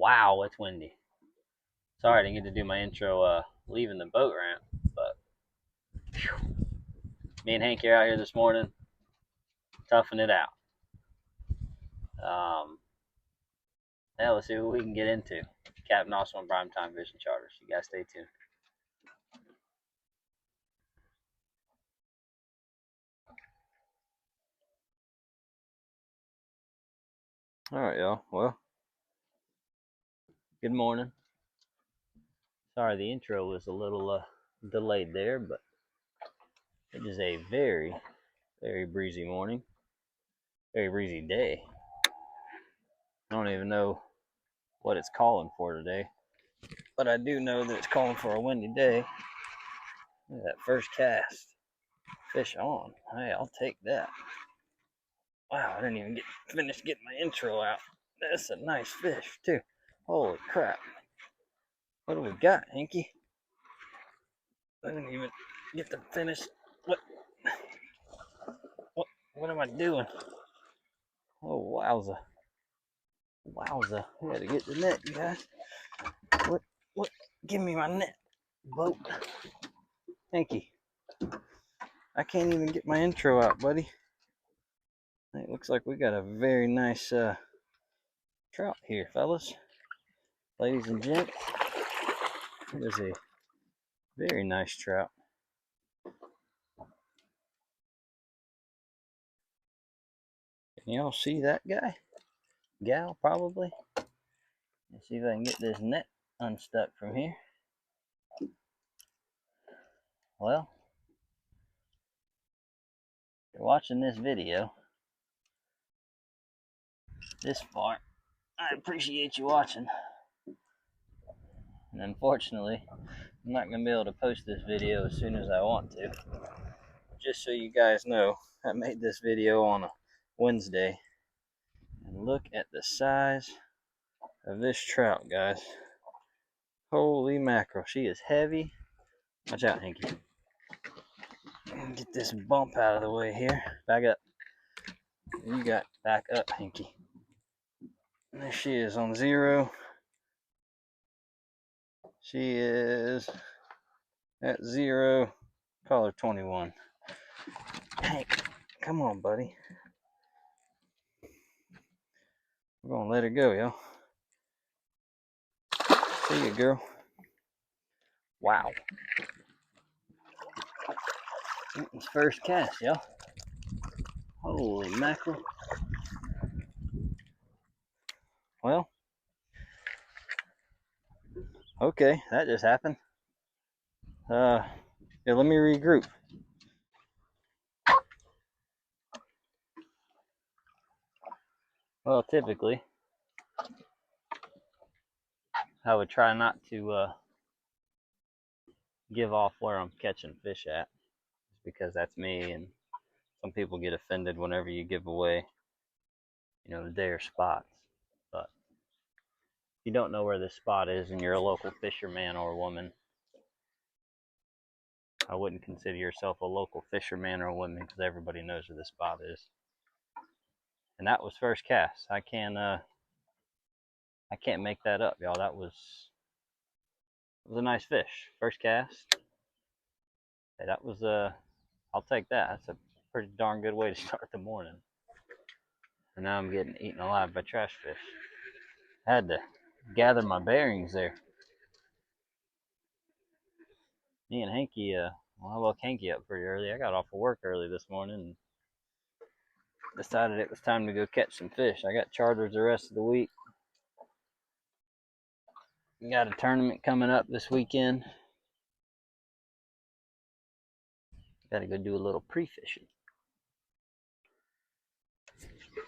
Wow, it's windy. Sorry I didn't get to do my intro leaving the boat ramp, but whew, me and Hank are out here this morning, toughing it out. Now let's see what we can get into. Captain also on Primetime Fishing Charters. You guys stay tuned. All right, y'all. Well, good morning. Sorry the intro was a little delayed there, but it is a very, very breezy morning, very breezy day. I don't even know what it's calling for today, but I do know that it's calling for a windy day. Look at that first cast. Fish on. Hey, I'll take that. Wow, I didn't even finish getting my intro out. That's a nice fish, too. Holy crap. What do we got, Hinky? I didn't even get to finish. What am I doing? Oh, wowza. Wowza. I gotta get the net, you guys. What? Give me my net, boat. Hinky. I can't even get my intro out, buddy. It looks like we got a very nice trout here, fellas. Ladies and gents. It is a very nice trout. Can y'all see that guy? Gal, probably. Let's see if I can get this net unstuck from here. Well, if you're watching this video this far, I appreciate you watching. And unfortunately, I'm not going to be able to post this video as soon as I want to. Just so you guys know, I made this video on a Wednesday. And look at the size of this trout, guys. Holy mackerel. She is heavy. Watch out, Hinky. Get this bump out of the way here. Back up. You got back up, Hinky. There she is on 0. She is at 0. Call her 21. Hank, come on, buddy. We're gonna let her go, y'all. See you, girl. Wow. It's first cast, y'all. Holy mackerel. Well, okay, that just happened. Yeah, let me regroup. Well, typically, I would try not to give off where I'm catching fish at, because that's me, and some people get offended whenever you give away, their spots. But if you don't know where this spot is and you're a local fisherman or woman, I wouldn't consider yourself a local fisherman or woman, because everybody knows where this spot is. And that was first cast. I can't make that up, y'all. It was a nice fish. First cast. Hey, that was I'll take that. That's a pretty darn good way to start the morning. And now I'm getting eaten alive by trash fish. I had to gather my bearings there. Me and Hanky, I woke Hanky up pretty early. I got off of work early this morning and decided it was time to go catch some fish. I got charters the rest of the week. We got a tournament coming up this weekend. Got to go do a little pre-fishing.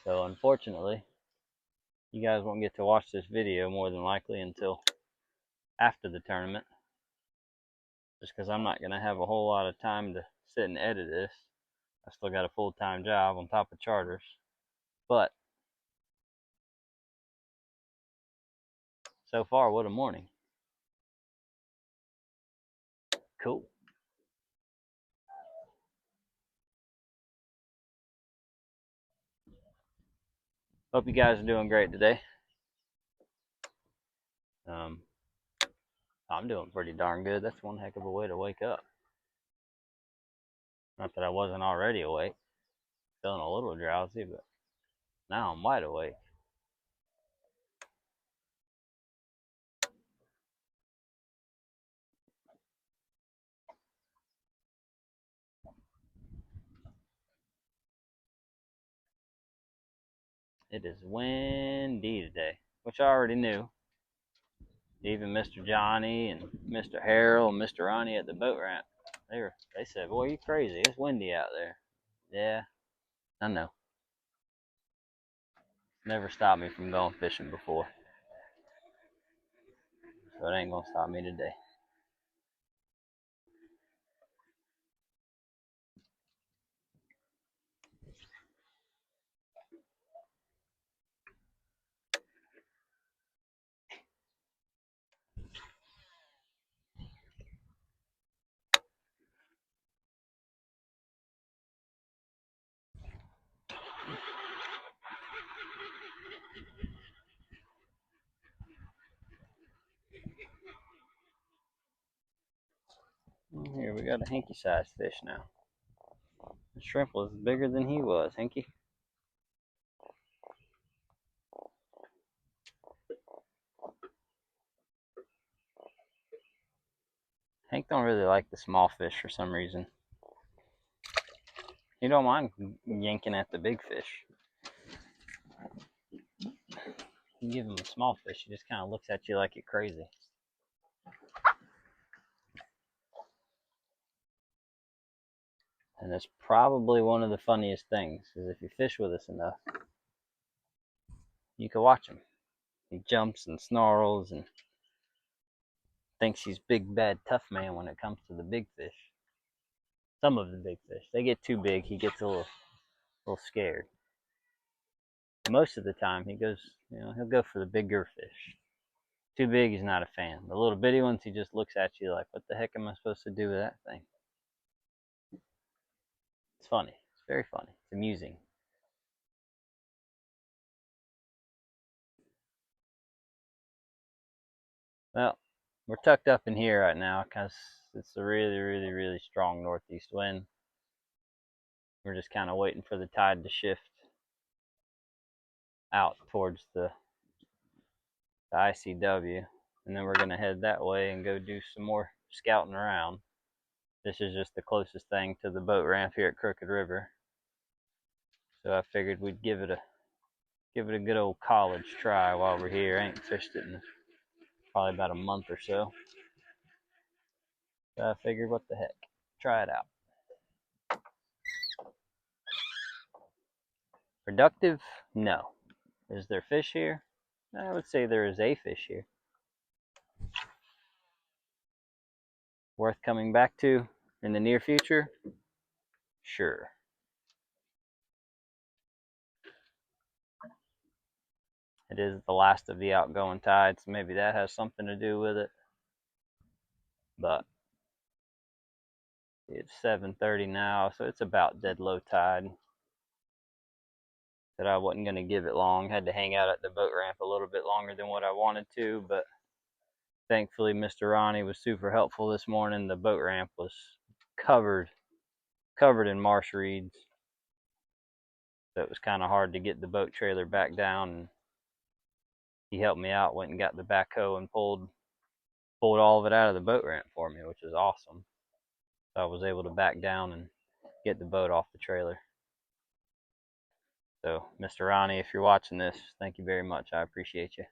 So unfortunately, you guys won't get to watch this video more than likely until after the tournament, just because I'm not going to have a whole lot of time to sit and edit this. I still got a full-time job on top of charters. But so far, what a morning. Cool. Hope you guys are doing great today. I'm doing pretty darn good. That's one heck of a way to wake up. Not that I wasn't already awake, feeling a little drowsy, but now I'm wide awake. It is windy today, which I already knew. Even Mr. Johnny and Mr. Harold and Mr. Ronnie at the boat ramp, they said, "Boy, you crazy. It's windy out there." Yeah, I know. Never stopped me from going fishing before, so it ain't gonna stop me today. Here we got a Hinky-sized fish now. The shrimp was bigger than he was, Hinky. Hank don't really like the small fish for some reason. He don't mind yanking at the big fish. You give him a small fish, he just kind of looks at you like you're crazy. And that's probably one of the funniest things, is if you fish with us enough, you can watch him. He jumps and snarls and thinks he's big, bad, tough man when it comes to the big fish. Some of the big fish. They get too big, he gets a little scared. Most of the time, he'll go for the bigger fish. Too big, he's not a fan. The little bitty ones, he just looks at you like, what the heck am I supposed to do with that thing? It's funny. It's very funny. It's amusing. Well, we're tucked up in here right now because it's a really, really, really strong northeast wind. We're just kind of waiting for the tide to shift out towards the ICW, and then we're going to head that way and go do some more scouting around. This is just the closest thing to the boat ramp here at Crooked River, so I figured we'd give it a good old college try while we're here. I ain't fished it in probably about a month or so. So I figured, what the heck, try it out. Productive? No. Is there fish here? I would say there is a fish here. Worth coming back to in the near future? Sure. It is the last of the outgoing tide, so maybe that has something to do with it. But it's 7:30 now, so it's about dead low tide. Said I wasn't going to give it long. Had to hang out at the boat ramp a little bit longer than what I wanted to, but thankfully Mr. Ronnie was super helpful this morning. The boat ramp was covered in marsh reeds, so it was kind of hard to get the boat trailer back down, and he helped me out, went and got the backhoe and pulled all of it out of the boat ramp for me, which was awesome. So I was able to back down and get the boat off the trailer. So, Mr. Ronnie, if you're watching this, thank you very much. I appreciate you.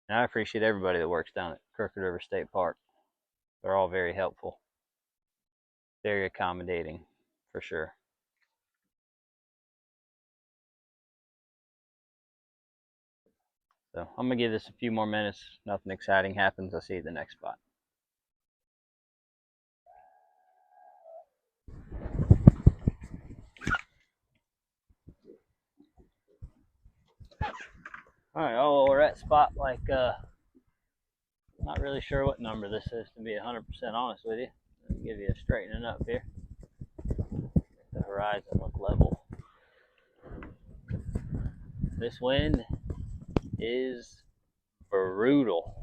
And I appreciate everybody that works down at Crooked River State Park. They're all very helpful, very accommodating, for sure. So I'm going to give this a few more minutes. Nothing exciting happens. I'll see you at the next spot. Alright, well, we're at spot like, not really sure what number this is, to be 100% honest with you. Let me give you a straightening up here. Make the horizon look level. This wind is brutal.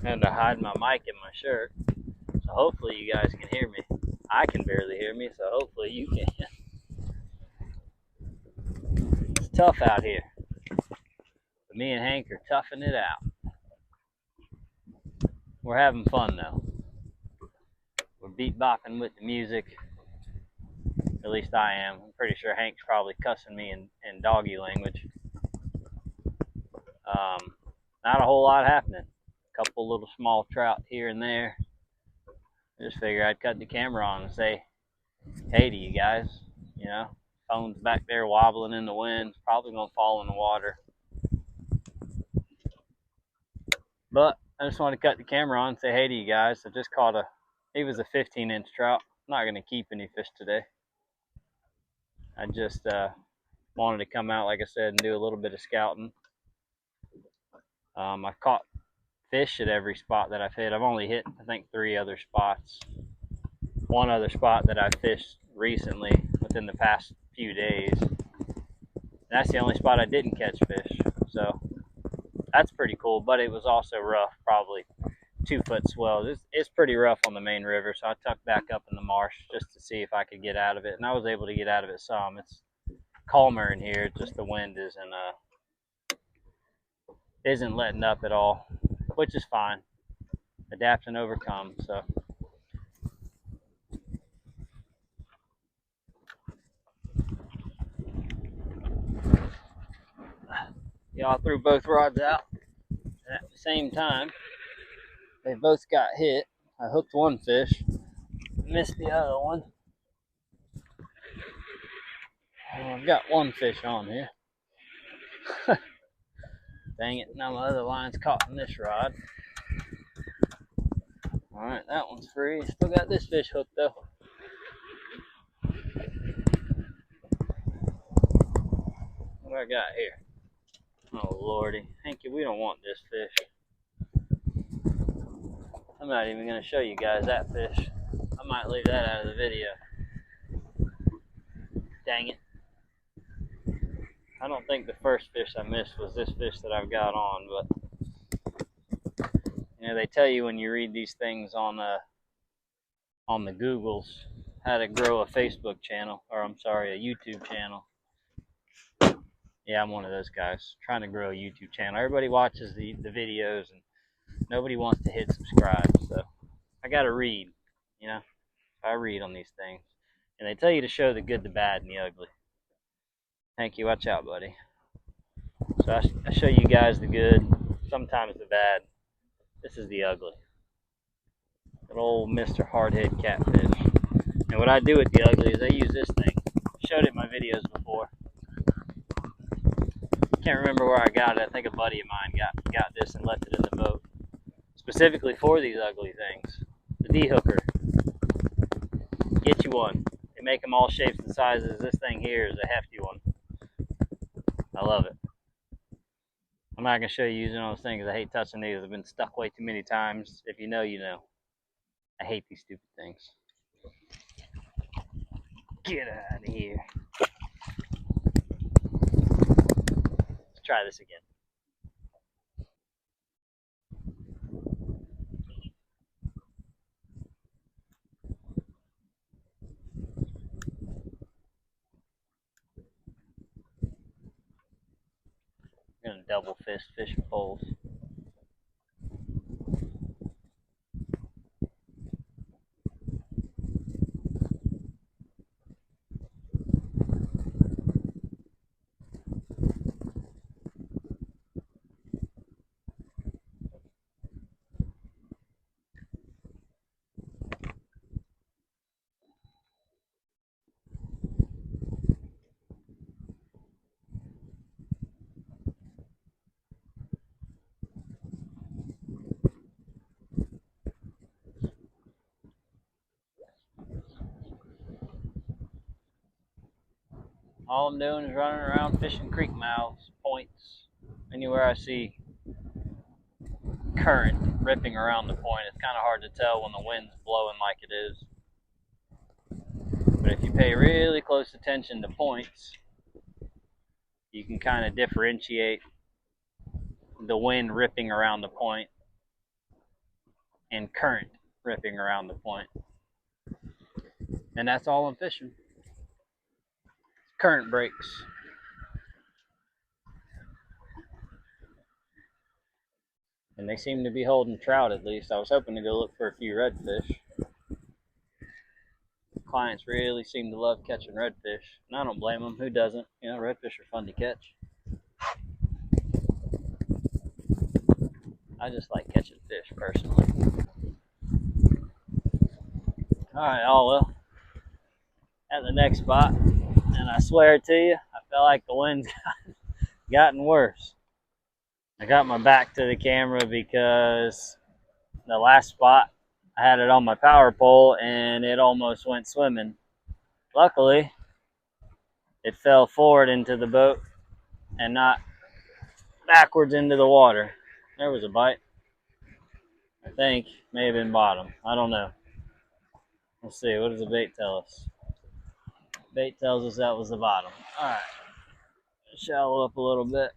I had to hide my mic in my shirt, so hopefully you guys can hear me. I can barely hear me, so hopefully you can. It's tough out here, but me and Hank are toughing it out. We're having fun though. We're beat bopping with the music. At least I am. I'm pretty sure Hank's probably cussing me in doggy language. Not a whole lot happening. A couple little small trout here and there. I just figured I'd cut the camera on and say hey to you guys. You know, phone's back there wobbling in the wind. Probably gonna fall in the water. But I just wanted to cut the camera on and say hey to you guys. I just caught he was a 15-inch trout. I'm not gonna keep any fish today. I just wanted to come out, like I said, and do a little bit of scouting. I caught fish at every spot that I've hit. I've only hit, I think, 3 other spots. One other spot that I've fished recently within the past few days. That's the only spot I didn't catch fish. So that's pretty cool, but it was also rough, probably 2-foot swells. It's pretty rough on the main river, so I tucked back up in the marsh just to see if I could get out of it, and I was able to get out of it some. It's calmer in here, just the wind isn't letting up at all, which is fine. Adapt and overcome. So y'all threw both rods out at the same time. They both got hit. I hooked one fish, missed the other one. I've got one fish on here. Dang it, now my other line's caught in this rod. Alright, that one's free. Still got this fish hooked though. What I got here? Oh lordy. Hanky, we don't want this fish. I'm not even going to show you guys that fish. I might leave that out of the video. Dang it. I don't think the first fish I missed was this fish that I've got on, but you know, they tell you when you read these things on the Googles how to grow a Facebook channel, or I'm sorry, a YouTube channel. Yeah, I'm one of those guys trying to grow a YouTube channel. Everybody watches the videos and nobody wants to hit subscribe, so I gotta read, you know. I read on these things, and they tell you to show the good, the bad, and the ugly. Thank you. Watch out, buddy. So I show you guys the good, sometimes the bad. This is the ugly. Good old Mr. Hardhead catfish. And what I do with the ugly is I use this thing. I showed it in my videos before. Can't remember where I got it. I think a buddy of mine got this and left it in the boat. Specifically for these ugly things. The D-hooker. Get you one. They make them all shapes and sizes. This thing here is a hefty one. I love it. I'm not going to show you using those things. I hate touching these. I've been stuck way too many times. If you know, you know. I hate these stupid things. Get out of here. Let's try this again. I'm going to double fist fishing poles. All I'm doing is running around fishing creek mouths, points, anywhere I see current ripping around the point. It's kind of hard to tell when the wind's blowing like it is. But if you pay really close attention to points, you can kind of differentiate the wind ripping around the point and current ripping around the point. And that's all I'm fishing. Current breaks. And they seem to be holding trout at least. I was hoping to go look for a few redfish. Clients really seem to love catching redfish, and I don't blame them. Who doesn't? You know, redfish are fun to catch. I just like catching fish personally. Alright, y'all, well, at the next spot, and I swear to you, I feel like the wind's gotten worse. I got my back to the camera because the last spot, I had it on my power pole and it almost went swimming. Luckily, it fell forward into the boat and not backwards into the water. There was a bite. I think. May have been bottom. I don't know. Let's see. What does the bait tell us? Bait tells us that was the bottom. Alright. Shallow up a little bit.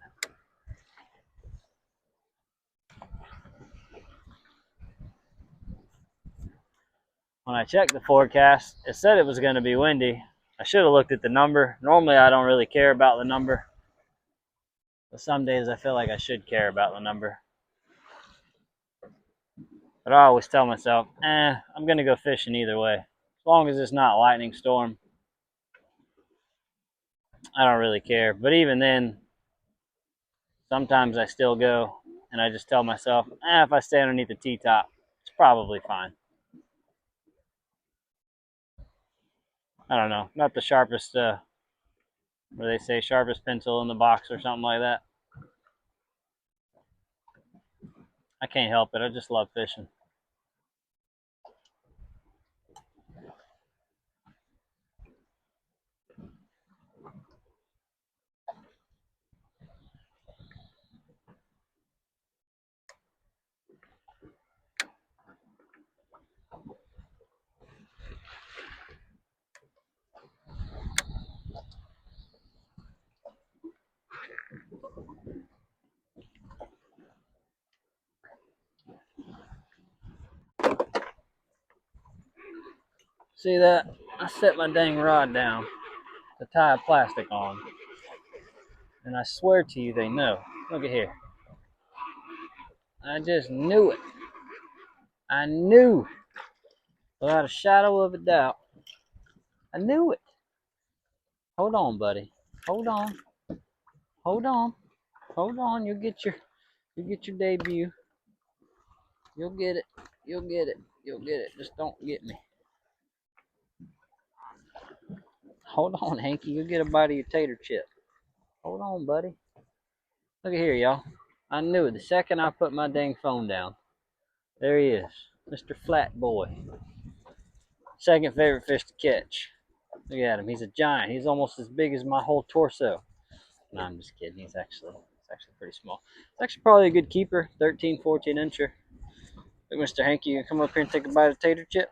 When I checked the forecast, it said it was going to be windy. I should have looked at the number. Normally, I don't really care about the number. But some days I feel like I should care about the number. But I always tell myself, I'm going to go fishing either way. As long as it's not lightning storm, I don't really care. But even then, sometimes I still go, and I just tell myself, if I stay underneath the T-top, it's probably fine. I don't know. Not the sharpest, what do they say, sharpest pencil in the box or something like that. I can't help it. I just love fishing. See that? I set my dang rod down to tie a plastic on. And I swear to you, they know. Look at here. I just knew it. I knew, without a shadow of a doubt, I knew it. Hold on, buddy. Hold on. Hold on. Hold on. You'll get your debut. You'll get it. You'll get it. You'll get it. Just don't get me. Hold on, Hanky. You'll get a bite of your tater chip. Hold on, buddy. Look at here, y'all. I knew it the second I put my dang phone down. There he is. Mr. Flat Boy. Second favorite fish to catch. Look at him. He's a giant. He's almost as big as my whole torso. No, I'm just kidding. It's actually pretty small. It's actually probably a good keeper. 13, 14 incher. Look, Mr. Hanky, you come up here and take a bite of tater chip?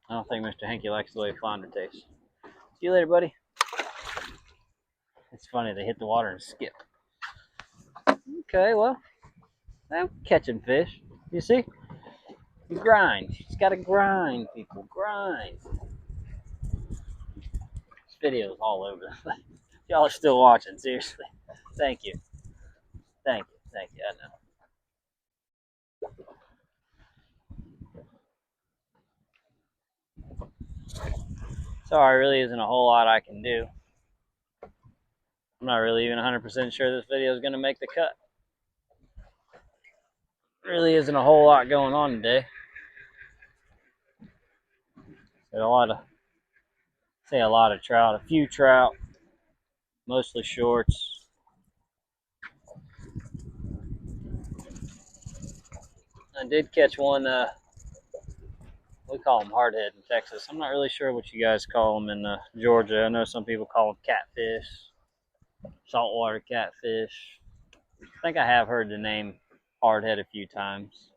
I don't think Mr. Hanky likes the way flounder tastes. See you later, buddy. It's funny, they hit the water and skip. Okay, well, I'm catching fish. You see? You grind. You just gotta grind, people. Grind. This video is all over the place. Y'all are still watching, seriously. Thank you. Thank you. Thank you. I know. Sorry, really isn't a whole lot I can do. I'm not really even 100% sure this video is going to make the cut. Really isn't a whole lot going on today. There's a lot of trout, a few trout, mostly shorts. I did catch one, we call them hardhead in Texas. I'm not really sure what you guys call them in Georgia. I know some people call them catfish, saltwater catfish. I think I have heard the name hardhead a few times.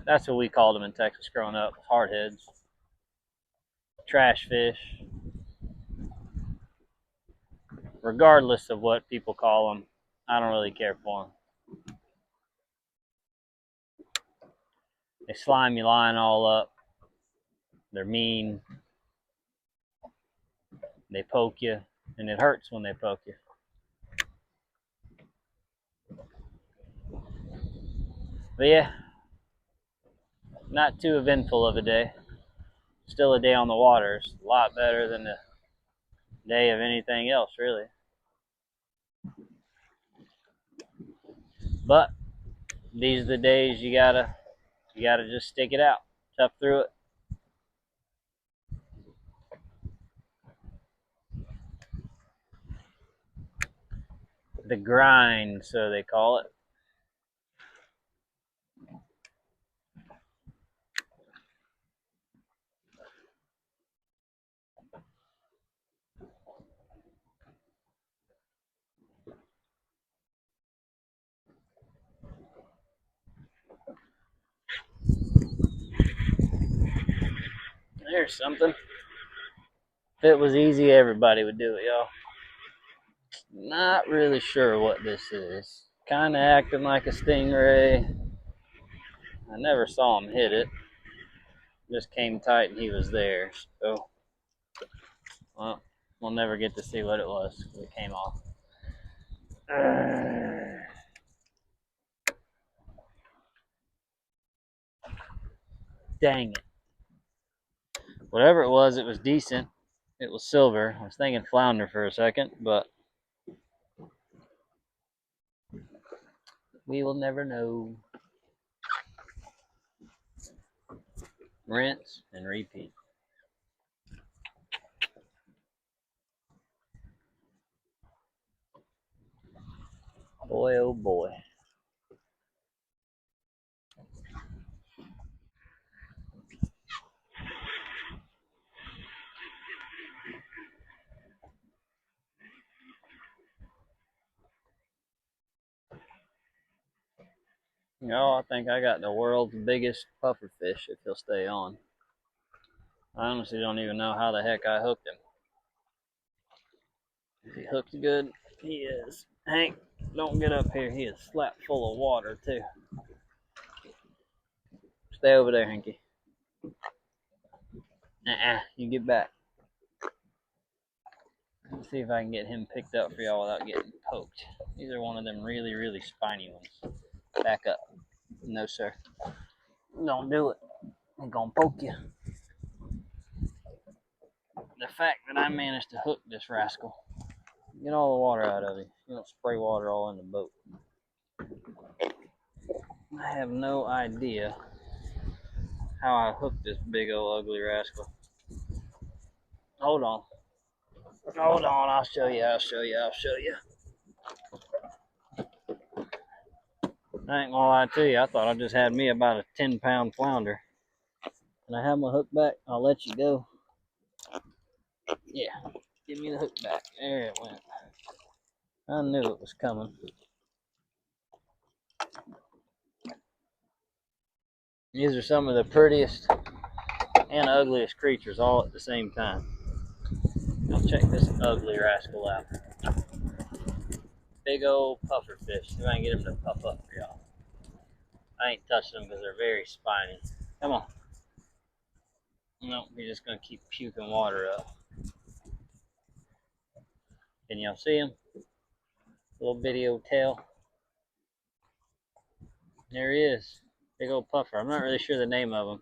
That's what we called them in Texas growing up, hardheads. Trash fish. regardless of what people call them, I don't really care for them. They slime your line all up. They're mean. They poke you, and it hurts when they poke you. But yeah, not too eventful of a day. Still a day on the water. It's a lot better than the day of anything else, really. But these are the days you gotta just stick it out, tough through it. The grind, so they call it. There's something. If it was easy, everybody would do it, y'all. Not really sure what this is. Kind of acting like a stingray. I never saw him hit it. Just came tight and he was there. So, well, we'll never get to see what it was because it came off. Dang it. Whatever it was decent. It was silver. I was thinking flounder for a second, but we will never know. Rinse and repeat. Boy, oh boy. I think I got the world's biggest puffer fish if he'll stay on. I honestly don't even know how the heck I hooked him. Is he hooked good? He is. Hank, don't get up here. He is slapped full of water, too. Stay over there, Hanky. You get back. Let's see if I can get him picked up for y'all without getting poked. These are one of them really, really spiny ones. Back up. No, sir. Don't do it. I'm gonna poke you. The fact that I managed to hook this rascal. Get all the water out of him. You don't spray water all in the boat. I have no idea how I hooked this big old ugly rascal. Hold on. I'll show you. I ain't gonna lie to you. I thought I just had me about a 10-pound flounder. Can I have my hook back? I'll let you go. Yeah. Give me the hook back. There it went. I knew it was coming. These are some of the prettiest and ugliest creatures all at the same time. Now check this ugly rascal out. Big old puffer fish. See if I can get him to puff up for y'all. I ain't touching them because they're very spiny. Come on. No, he's just going to keep puking water up. Can y'all see him? Little bitty old tail. There he is. Big old puffer. I'm not really sure the name of him.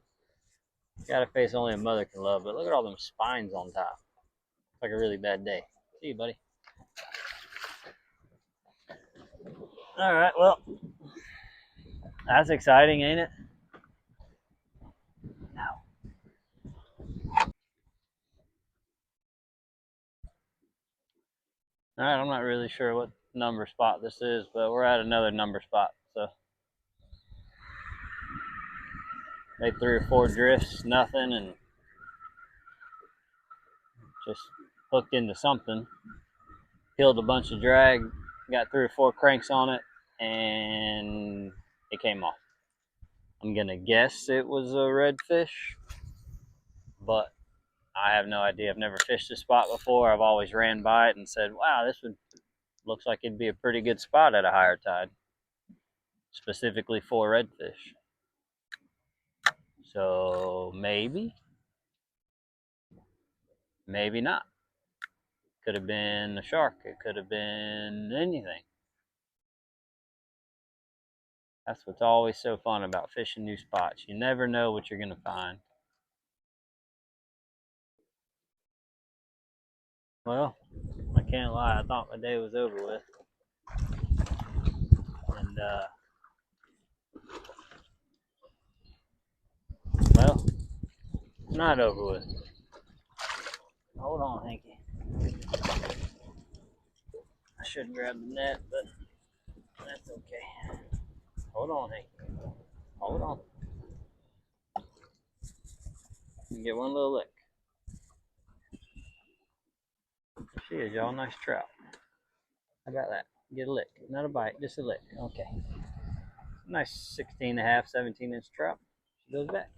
Got a face only a mother can love, but look at all them spines on top. It's like a really bad day. See you, buddy. Alright, well, that's exciting, ain't it? Alright, I'm not really sure what number spot this is, but we're at another number spot. So, made 3 or 4 drifts, nothing, and just hooked into something. Killed a bunch of drag, got 3 or 4 cranks on it, and it came off. I'm gonna guess it was a redfish, but I have no idea. I've never fished this spot before. I've always ran by it and said, wow, looks like it'd be a pretty good spot at a higher tide, specifically for redfish. So maybe, maybe not. Could have been a shark. It could have been anything. That's what's always so fun about fishing new spots. You never know what you're going to find. Well, I can't lie. I thought my day was over with. And, well, it's not over with. Hold on, Hanky. I should grab the net, but that's okay. Hold on, Hanky. Hold on. You get one little lick. There she is, y'all. Nice trout. How about that? Get a lick. Not a bite, just a lick. Okay. Nice 16 and a half, 17-inch trout. She goes back.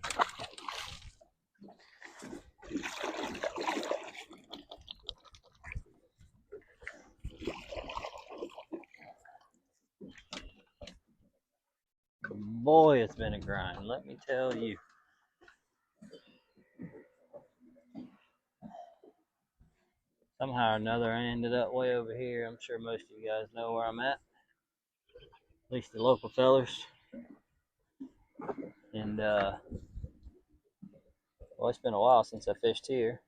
Boy, it's been a grind, let me tell you. Somehow or another, I ended up way over here. I'm sure most of you guys know where I'm at least the local fellers. And, well, it's been a while since I fished here.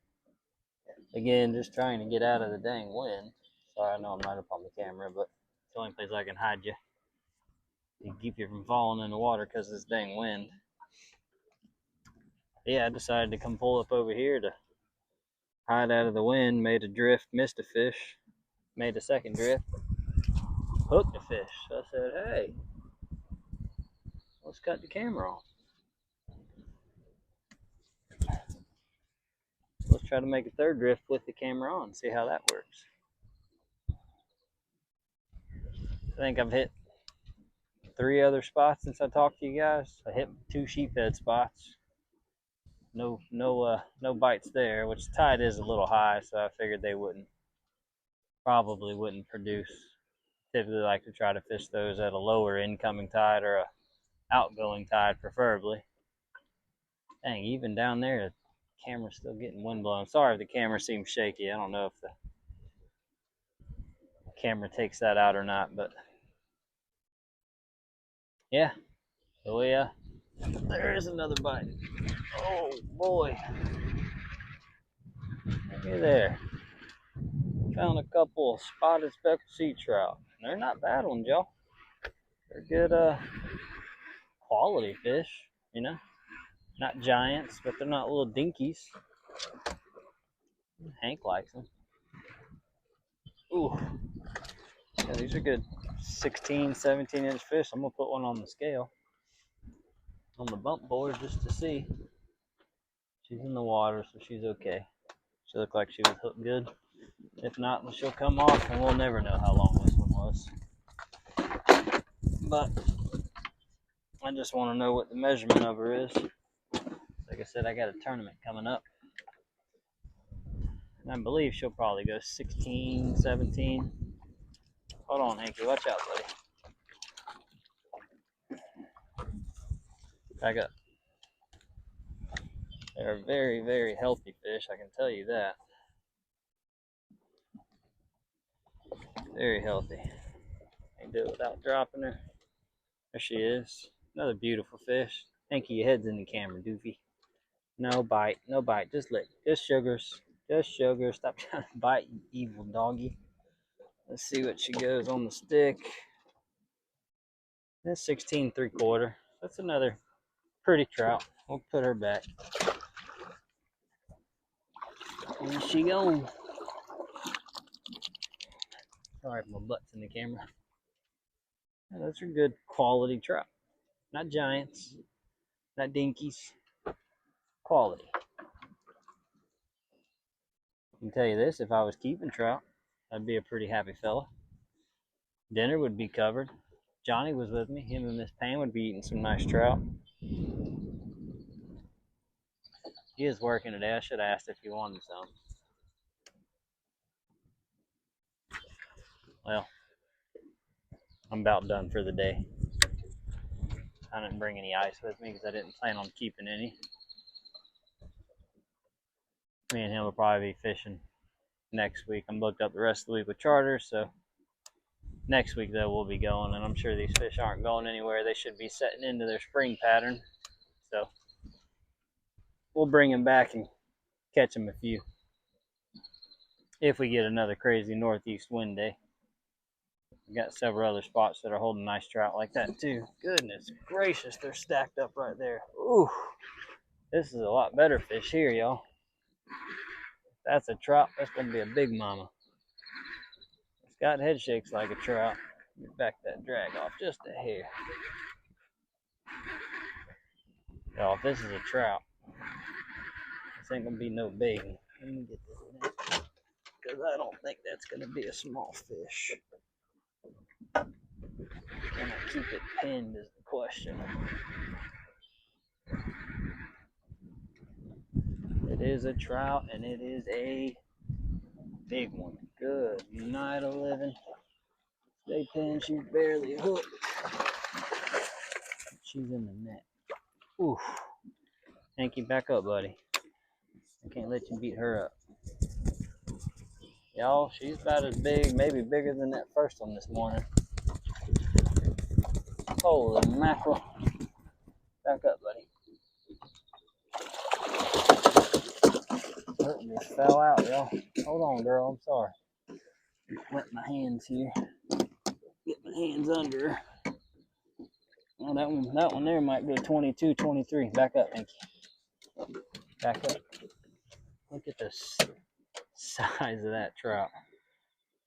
Again, just trying to get out of the dang wind. Sorry, I know I'm right up on the camera, but it's the only place I can hide you. To keep you from falling in the water because of this dang wind. Yeah, I decided to come pull up over here to hide out of the wind. Made a drift, missed a fish. Made a second drift, hooked a fish. So I said, hey, let's cut the camera on. Let's try to make a third drift with the camera on, see how that works. I think I've hit 3 other spots since I talked to you guys. I hit 2 sheephead spots. No bites there, which the tide is a little high, so I figured they probably wouldn't produce. Typically like to try to fish those at a lower incoming tide or a outgoing tide preferably. Dang, even down there the camera's still getting wind blown. Sorry if the camera seems shaky. I don't know if the camera takes that out or not, but yeah. So yeah, there is another bite. Oh boy, look at there. Found a couple of spotted speckled sea trout. They're not bad ones, y'all. They're good quality fish, you know. Not giants, but they're not little dinkies. Hank likes them. Ooh. Yeah, these are good 16, 17-inch fish. I'm going to put one on the scale, on the bump board, just to see. She's in the water, so she's okay. She looked like she was hooked good. If not, then she'll come off, and we'll never know how long this one was. But I just want to know what the measurement of her is. Like I said, I got a tournament coming up. And I believe she'll probably go 16, 17. Hold on, Hanky. Watch out, buddy. Back up. They're very, very healthy fish, I can tell you that. Very healthy. Can't do it without dropping her. There she is. Another beautiful fish. Hanky, your head's in the camera, doofy. No bite, no bite. Just lick. Just sugars. Just sugar. Stop trying to bite, you evil doggy. Let's see what she goes on the stick. That's 16 3/4. That's another pretty trout. We'll put her back. There she goes. Sorry if my butt's in the camera. Yeah, those are good quality trout. Not giants, not dinkies. Quality. I can tell you this, if I was keeping trout, I'd be a pretty happy fella. Dinner would be covered. Johnny was with me. Him and Miss Pam would be eating some nice trout. He is working today. I should have asked if he wanted some. Well, I'm about done for the day. I didn't bring any ice with me because I didn't plan on keeping any. Me and him will probably be fishing next week. I'm booked up the rest of the week with charters, so next week though we'll be going, and I'm sure these fish aren't going anywhere. They should be setting into their spring pattern, so we'll bring them back and catch them a few if we get another crazy northeast wind day. We got several other spots that are holding nice trout like that too. Goodness gracious, they're stacked up right there. Ooh, this is a lot better fish here, y'all. That's a trout. That's gonna be a big mama. It's got head shakes like a trout. Let me back that drag off just a hair. Y'all, if this is a trout, this ain't gonna be no baby. Let me get this net, because I don't think that's gonna be a small fish. Can I keep it pinned is the question. It is a trout, and it is a big one. Good night, 11. Stay pinned. She's barely hooked. She's in the net. Oof. Hanky, back up, buddy. I can't let you beat her up. Y'all, she's about as big, maybe bigger than that first one this morning. Holy mackerel. Back up, buddy. Oh, just fell out, y'all. Hold on, girl. I'm sorry. Wet my hands here. Get my hands under her. Oh, that one there might be a 22, 23. Back up, Hanky. Back up. Look at the size of that trout.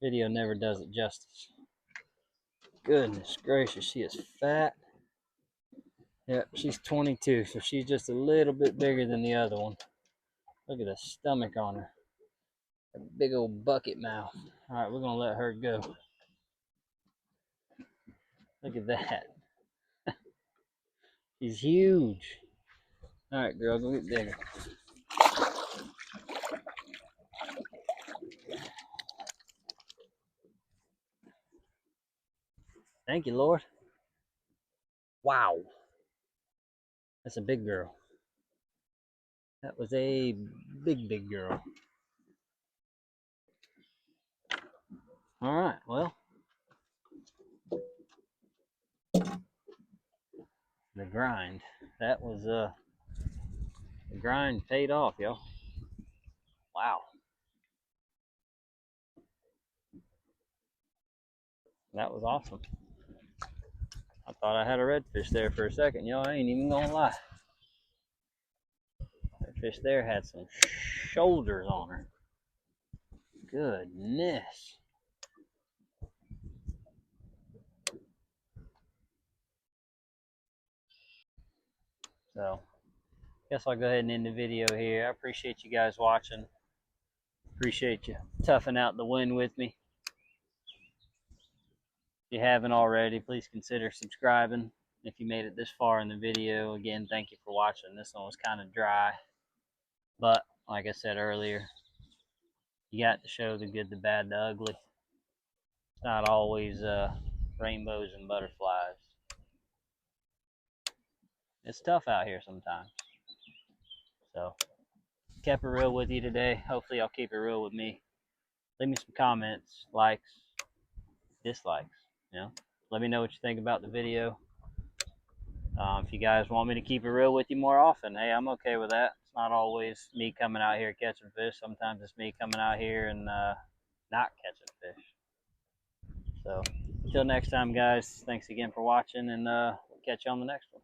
Video never does it justice. Goodness gracious, she is fat. Yep, she's 22, so she's just a little bit bigger than the other one. Look at the stomach on her. A big old bucket mouth. All right, we're gonna let her go. Look at that. She's huge. All right, girl, go get bigger. Thank you, Lord. Wow. That's a big girl. That was a big girl. All right, well. The grind. That was, the grind paid off, y'all. Wow. That was awesome. I thought I had a redfish there for a second, y'all. I ain't even gonna lie. That fish there had some shoulders on her. Goodness. So, guess I'll go ahead and end the video here. I appreciate you guys watching. Appreciate you toughing out the wind with me. If you haven't already, please consider subscribing. If you made it this far in the video, again, thank you for watching. This one was kind of dry, but like I said earlier, you got to show the good, the bad, the ugly. It's not always rainbows and butterflies. It's tough out here sometimes. So, kept it real with you today. Hopefully y'all keep it real with me. Leave me some comments, likes, dislikes. Let me know what you think about the video. If you guys want me to keep it real with you more often, hey, I'm okay with that. It's not always me coming out here catching fish. Sometimes it's me coming out here and not catching fish. So until next time, guys, thanks again for watching, and we'll catch you on the next one.